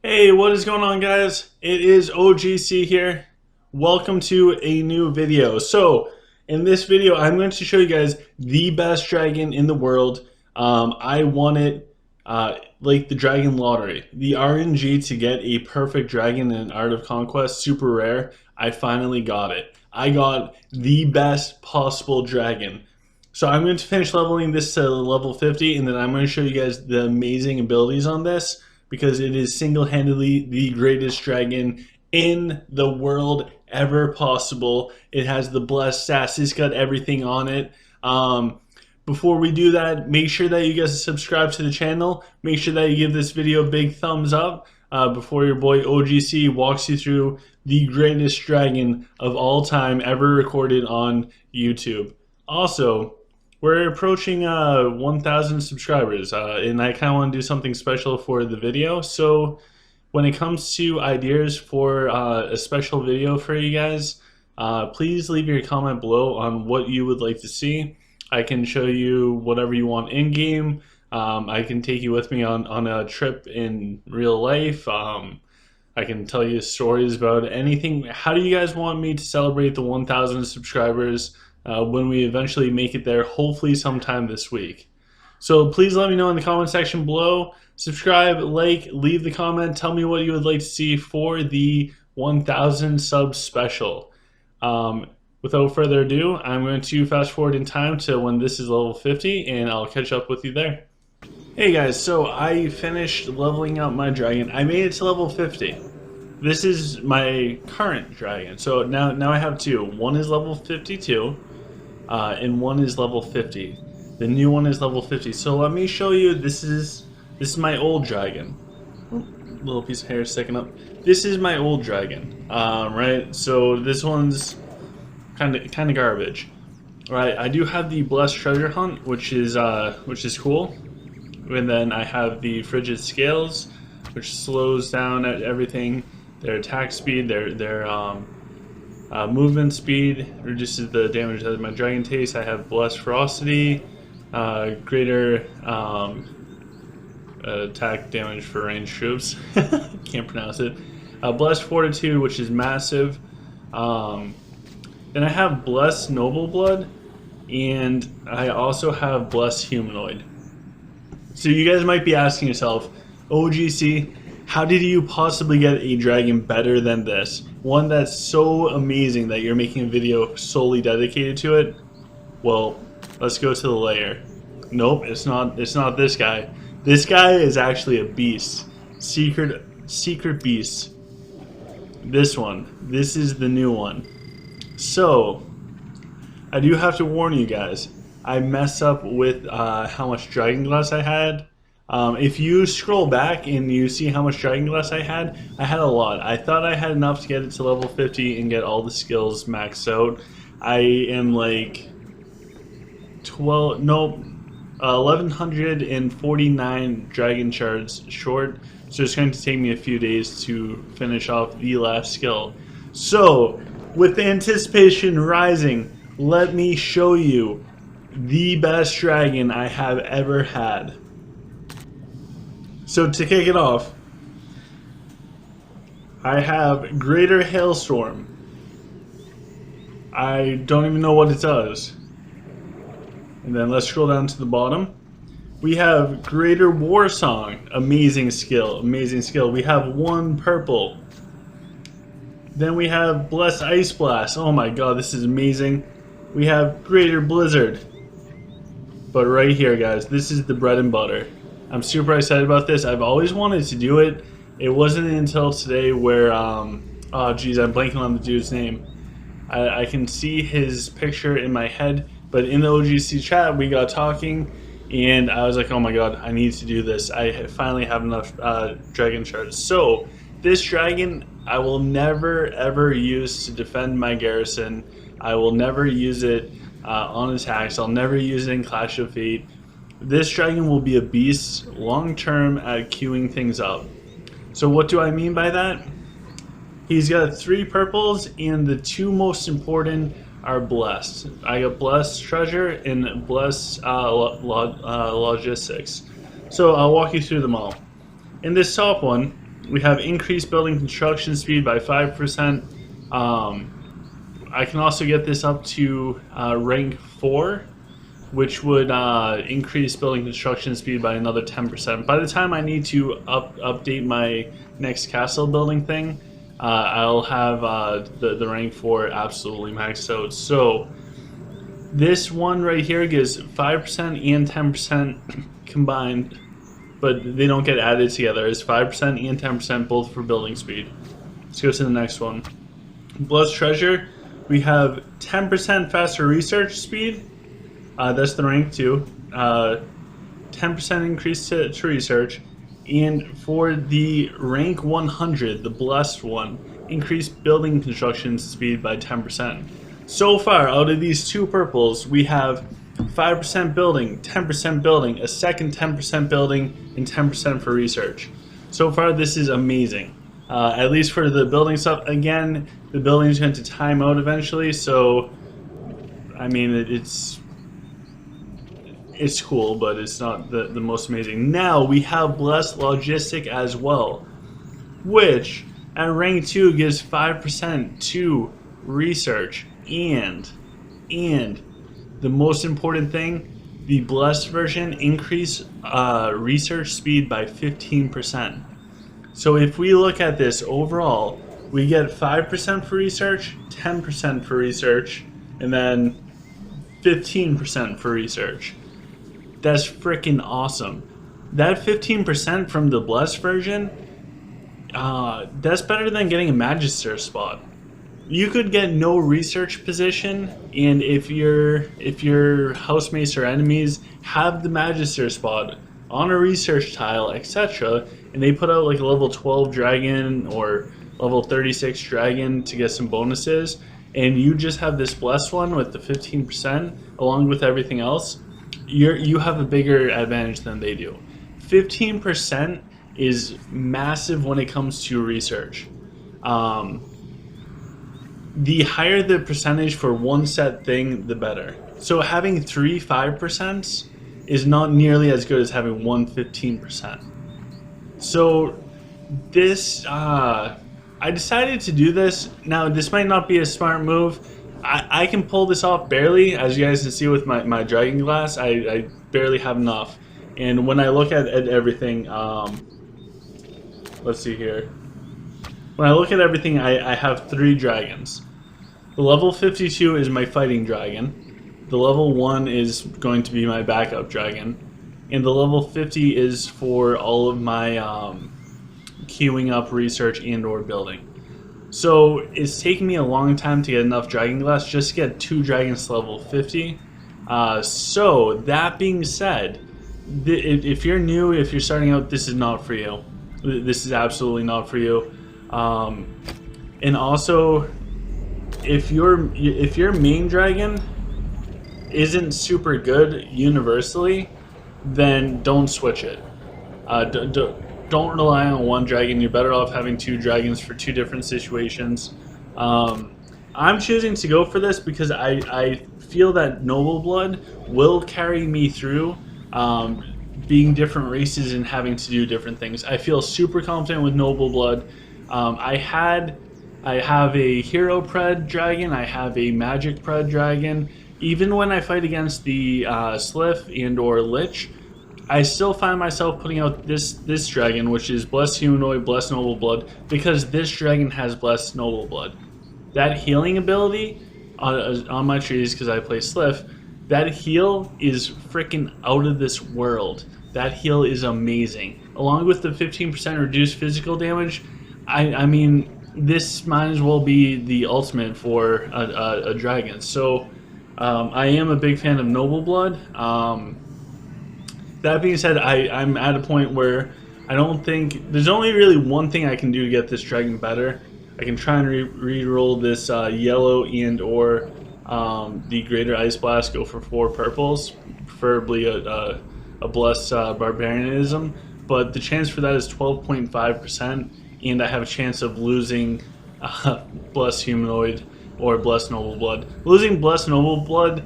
Hey, what is going on, guys? It is OGC here. Welcome to a new video. So, in this video, I'm going to show you guys the best dragon in the world. I won it like the dragon lottery. The RNG to get a perfect dragon in Art of Conquest, super rare. I finally got it. I got the best possible dragon. So I'm going to finish leveling this to level 50, and then I'm going to show you guys the amazing abilities on this because it is single-handedly the greatest dragon in the world ever possible. It has the blessed stats. It's got everything on it. Before we do that, make sure that you guys subscribe to the channel. Make sure that you give this video a big thumbs up before your boy OGC walks you through the greatest dragon of all time ever recorded on YouTube. Also, we're approaching 1,000 subscribers, and I kind of want to do something special for the video. So, when it comes to ideas for a special video for you guys, please leave your comment below on what you would like to see. I can show you whatever you want in game. I can take you with me on a trip in real life. I can tell you stories about anything. How do you guys want me to celebrate the 1,000 subscribers? When we eventually make it there, hopefully sometime this week. So please let me know in the comment section below. Subscribe, like, leave the comment. Tell me what you would like to see for the 1,000 sub special. Without further ado, I'm going to fast forward in time to when this is level 50, and I'll catch up with you there. Hey guys, so I finished leveling up my dragon. I made it to level 50. This is my current dragon. So now I have two. One is level 52. And one is level 50. The new one is level 50. So let me show you. This is my old dragon. Oh, little piece of hair sticking up. This is my old dragon. Right. So this one's kind of garbage. Right. I do have the blessed treasure hunt, which is cool. And then I have the frigid scales, which slows down at everything. Their attack speed, their movement speed reduces the damage that my dragon takes. I have blessed ferocity, greater attack damage for ranged troops. Can't pronounce it. Blessed fortitude, which is massive. Then I have blessed noble blood, and I also have blessed humanoid. So you guys might be asking yourself, OGC, how did you possibly get a dragon better than this? One that's so amazing that you're making a video solely dedicated to it? Well, let's go to the layer. Nope, it's not this guy. This guy is actually a beast. Secret beast. This one. This is the new one. So, I do have to warn you guys. I messed up with how much dragon glass I had. If you scroll back and you see how much dragon glass I had a lot. I thought I had enough to get it to level 50 and get all the skills maxed out. I am like 1149 dragon shards short, so it's going to take me a few days to finish off the last skill. So, with the anticipation rising, let me show you the best dragon I have ever had. So to kick it off, I have Greater HALSTORM. I don't even know what it does. And then let's scroll down to the bottom. We have Greater War Song. Amazing skill, amazing skill. We have one purple. Then we have Blessed Ice Blast. Oh my god, this is amazing. We have Greater Blizzard. But right here, guys, this is the bread and butter. I'm super excited about this. I've always wanted to do it. It wasn't until today where, oh geez, I'm blanking on the dude's name. I can see his picture in my head, but in the OGC chat, we got talking, and I was like, oh my god, I need to do this. I finally have enough dragon shards. So, this dragon, I will never ever use to defend my garrison. I will never use it on attacks. I'll never use it in Clash of Fate. This dragon will be a beast long term at queuing things up. So what do I mean by that? He's got 3 purples, and the 2 most important are blessed. I got blessed treasure and blessed logistics. So I'll walk you through them all. In this top one, We have increased building construction speed by 5%. I can also get this up to rank 4, which would increase building construction speed by another 10%. By the time I need to update my next castle building thing, I'll have the rank 4 absolutely maxed out. So this one right here gives 5% and 10% combined, but they don't get added together. It's 5% and 10% both for building speed. Let's go to the next one. Blessed Treasure, we have 10% faster research speed. That's the rank 2. 10% increase to research. And for the rank 100, the blessed one, increased building construction speed by 10%. So far, out of these two purples, we have 5% building, 10% building, a second 10% building, and 10% for research. So far, this is amazing. At least for the building stuff. Again, the building is going to time out eventually, so I mean, it's cool, but it's not the most amazing. Now we have Blessed Logistic as well, which at rank 2 gives 5% to research, and the most important thing, the Blessed version increase research speed by 15%. So if we look at this overall, we get 5% for research, 10% for research, and then 15% for research. That's freaking awesome. That 15% from the Blessed version, that's better than getting a Magister spot. You could get no research position, and if your housemates or enemies have the Magister spot on a research tile, etc., and they put out like a level 12 dragon or level 36 dragon to get some bonuses, and you just have this blessed one with the 15% along with everything else, you have a bigger advantage than they do. 15% is massive when it comes to research. The higher the percentage for one set thing, the better. So having 3 5% is not nearly as good as having one 15%. So this, I decided to do this. Now, this might not be a smart move. I can pull this off barely, as you guys can see with my dragon glass. I barely have enough. And when I look at everything, let's see here. When I look at everything, I have 3 dragons. The level 52 is my fighting dragon. The level 1 is going to be my backup dragon. And the level 50 is for all of my queuing up research and or building. So it's taking me a long time to get enough dragon glass just to get 2 dragons to level 50. So that being said, if you're new, if you're starting out, this is not for you. This is absolutely not for you. And also, if your main dragon isn't super good universally, then don't switch it. Don't rely on one dragon. You're better off having 2 dragons for 2 different situations. I'm choosing to go for this because I feel that Noble Blood will carry me through being different races and having to do different things. I feel super confident with Noble Blood. I have a Hero Pred dragon. I have a Magic Pred dragon. Even when I fight against the Sliff and or Lich, I still find myself putting out this dragon, which is Blessed Humanoid, Blessed Noble Blood, because this dragon has Blessed Noble Blood. That healing ability on my trees, because I play Sliff, that heal is freaking out of this world. That heal is amazing. Along with the 15% reduced physical damage, I mean, this might as well be the ultimate for a dragon. So I am a big fan of Noble Blood. That being said, I'm at a point where I don't think there's only really one thing I can do to get this dragon better. I can try and re-roll this yellow and or the Greater Ice Blast, go for 4 purples, preferably a Blessed Barbarianism, but the chance for that is 12.5%, and I have a chance of losing Blessed Humanoid or Blessed Noble Blood. Losing Blessed Noble Blood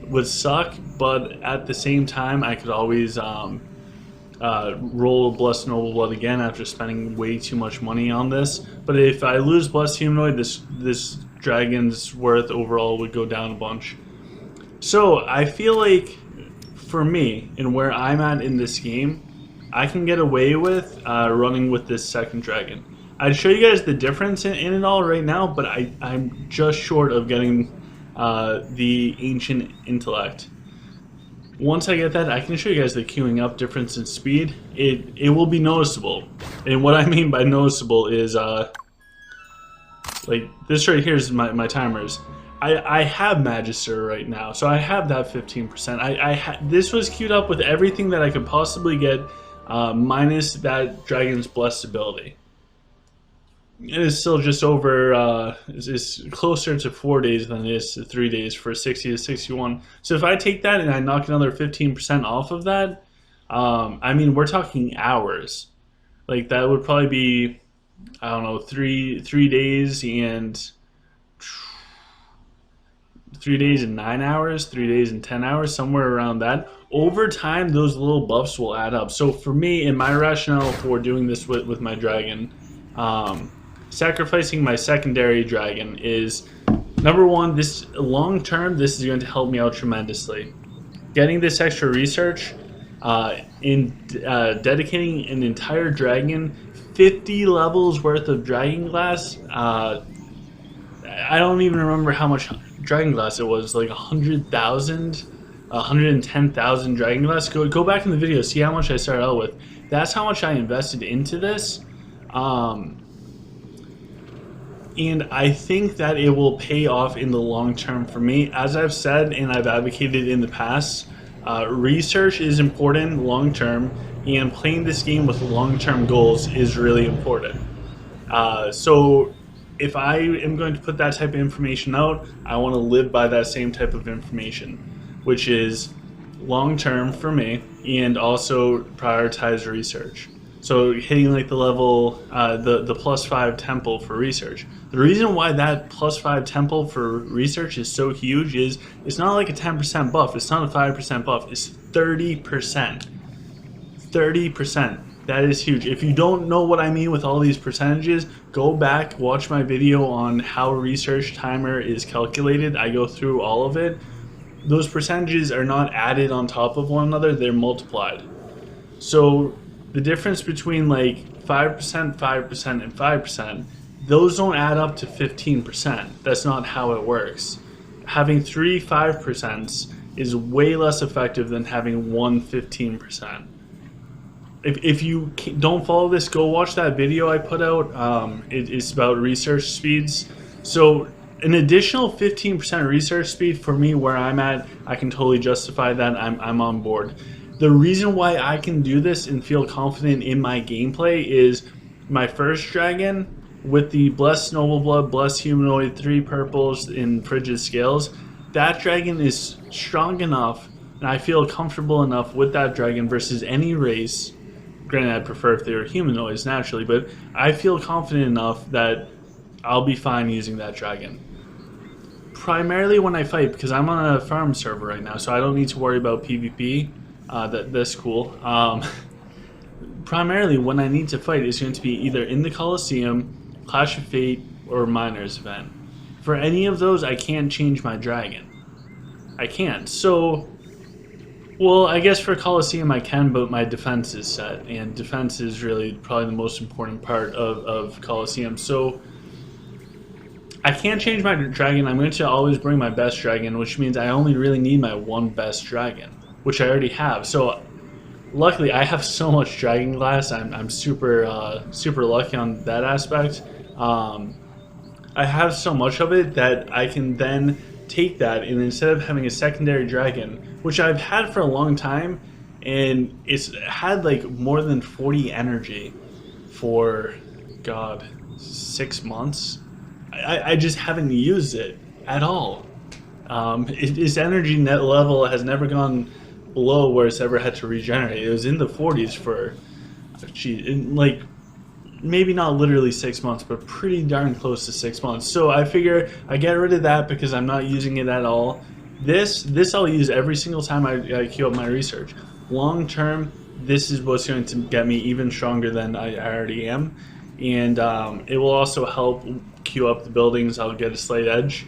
would suck, but at the same time, I could always roll Blessed Noble Blood again after spending way too much money on this. But if I lose Blessed Humanoid, this dragon's worth overall would go down a bunch. So I feel like for me and where I'm at in this game, I can get away with running with this second dragon. I'd show you guys the difference in it all right now, but I'm just short of getting the Ancient Intellect. Once I get that, I can show you guys the queuing up difference in speed. It will be noticeable. And what I mean by noticeable is, like, this right here is my timers. I have Magister right now, so I have that 15%. This was queued up with everything that I could possibly get, minus that Dragon's Blessed ability. It is still just over, it's closer to 4 days than it is to 3 days for 60 to 61. So if I take that and I knock another 15% off of that, I mean, we're talking hours. Like, that would probably be, I don't know, 3 days and 3 days and 9 hours, 3 days and 10 hours, somewhere around that. Over time, those little buffs will add up. So for me, and my rationale for doing this with my dragon, sacrificing my secondary dragon is, number one, this long term, this is going to help me out tremendously. Getting this extra research, dedicating an entire dragon, 50 levels worth of dragon glass. I don't even remember how much dragon glass it was, like 100,000, 110,000 dragon glass. Go back in the video, see how much I started out with. That's how much I invested into this. And I think that it will pay off in the long term for me. As I've said and I've advocated in the past, research is important long term, and playing this game with long term goals is really important. So if I am going to put that type of information out, I want to live by that same type of information, which is long term for me, and also prioritize research. So hitting like the level, the +5 temple for research. The reason why that +5 temple for research is so huge is it's not like a 10% buff. It's not a 5% buff. It's 30%. 30%. That is huge. If you don't know what I mean with all these percentages, go back, watch my video on how research timer is calculated. I go through all of it. Those percentages are not added on top of one another. They're multiplied. So the difference between like 5%, 5%, and 5%, those don't add up to 15%. That's not how it works. Having 3 5% is way less effective than having 1 15%. If you don't follow this, go watch that video I put out. It's about research speeds. So an additional 15% research speed for me where I'm at, I can totally justify that. I'm on board. The reason why I can do this and feel confident in my gameplay is my first dragon with the Blessed Noble Blood, Blessed Humanoid, 3 purples in Frigid Scales. That dragon is strong enough, and I feel comfortable enough with that dragon versus any race. Granted, I'd prefer if they were humanoids naturally, but I feel confident enough that I'll be fine using that dragon. Primarily when I fight, because I'm on a farm server right now, so I don't need to worry about PvP. That's cool. Primarily when I need to fight is going to be either in the Coliseum, Clash of Fate, or Miners event. For any of those, I can't change my dragon. I can't. So, well, I guess for Coliseum I can, but my defense is set, and defense is really probably the most important part of Coliseum. So I can't change my dragon. I'm going to always bring my best dragon, which means I only really need my one best dragon, which I already have. So luckily I have so much dragon glass. I'm super super lucky on that aspect. I have so much of it that I can then take that, and instead of having a secondary dragon, which I've had for a long time, and it's had like more than 40 energy for, God, 6 months. I just haven't used it at all. Its energy net level has never gone below where it's ever had to regenerate. It was in the 40s for, like, maybe not literally 6 months, but pretty darn close to 6 months. So I figure I get rid of that because I'm not using it at all. This I'll use every single time I queue up my research. Long term, this is what's going to get me even stronger than I already am. And it will also help queue up the buildings. I'll get a slight edge.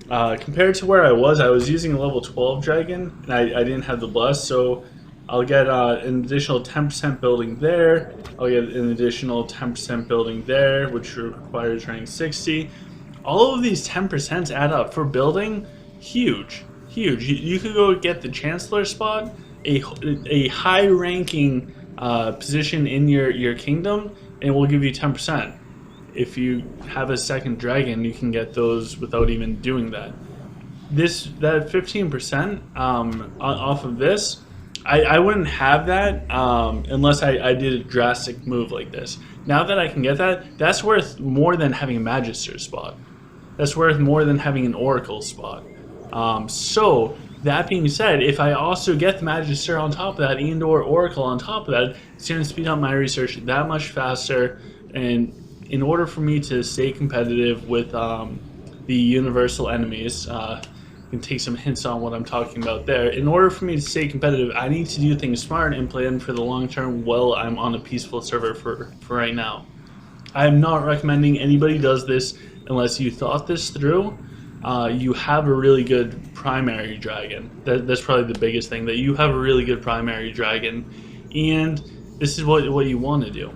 Compared to where I was using a level 12 dragon, and I didn't have the bless, so I'll get an additional 10% building there. I'll get an additional 10% building there, which requires rank 60. All of these 10% add up for building. Huge, huge. You could go get the Chancellor spot, a high-ranking position in your kingdom, and it will give you 10%. If you have a second dragon, you can get those without even doing that. That 15% off of this, I wouldn't have that unless I did a drastic move like this. Now that I can get that, that's worth more than having a Magister spot. That's worth more than having an Oracle spot. So that being said, if I also get the Magister on top of that and or Oracle on top of that, it's going to speed up my research that much faster. And in order for me to stay competitive with the universal enemies, you can take some hints on what I'm talking about there. In order for me to stay competitive, I need to do things smart and plan for the long term while I'm on a peaceful server for right now. I am not recommending anybody does this unless you thought this through. You have a really good primary dragon. That's probably the biggest thing, that you have a really good primary dragon, and this is what you want to do.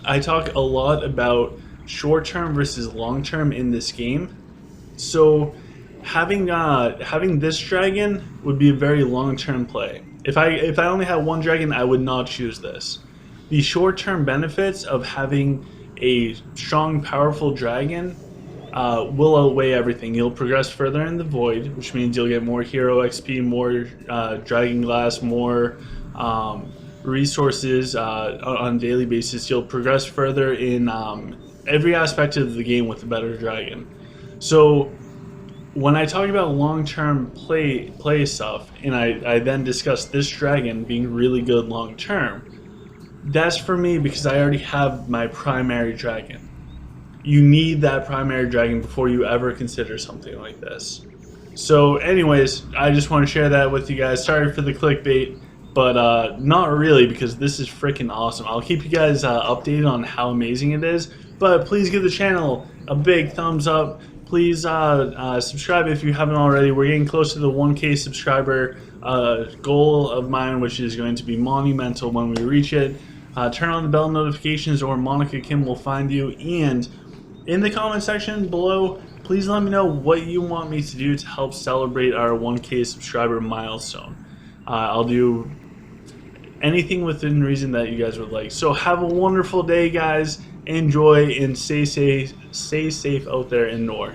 I talk a lot about short-term versus long-term in this game. So having this dragon would be a very long-term play. If I only had one dragon, I would not choose this. The short-term benefits of having a strong, powerful dragon will outweigh everything. You'll progress further in the void, which means you'll get more hero XP, more dragon glass, more resources on a daily basis. You'll progress further in every aspect of the game with a better dragon. So when I talk about long-term play stuff, and I then discuss this dragon being really good long-term, that's for me because I already have my primary dragon. You need that primary dragon before you ever consider something like this. So anyways, I just want to share that with you guys. Sorry for the clickbait, but not really, because this is freaking awesome. I'll keep you guys updated on how amazing it is, but please give the channel a big thumbs up. Please subscribe if you haven't already. We're getting close to the 1K subscriber goal of mine, which is going to be monumental when we reach it. Turn on the bell notifications or Monica Kim will find you. And in the comment section below, please let me know what you want me to do to help celebrate our 1K subscriber milestone. I'll do anything within reason that you guys would like. So have a wonderful day, guys. Enjoy and stay safe out there in Nor.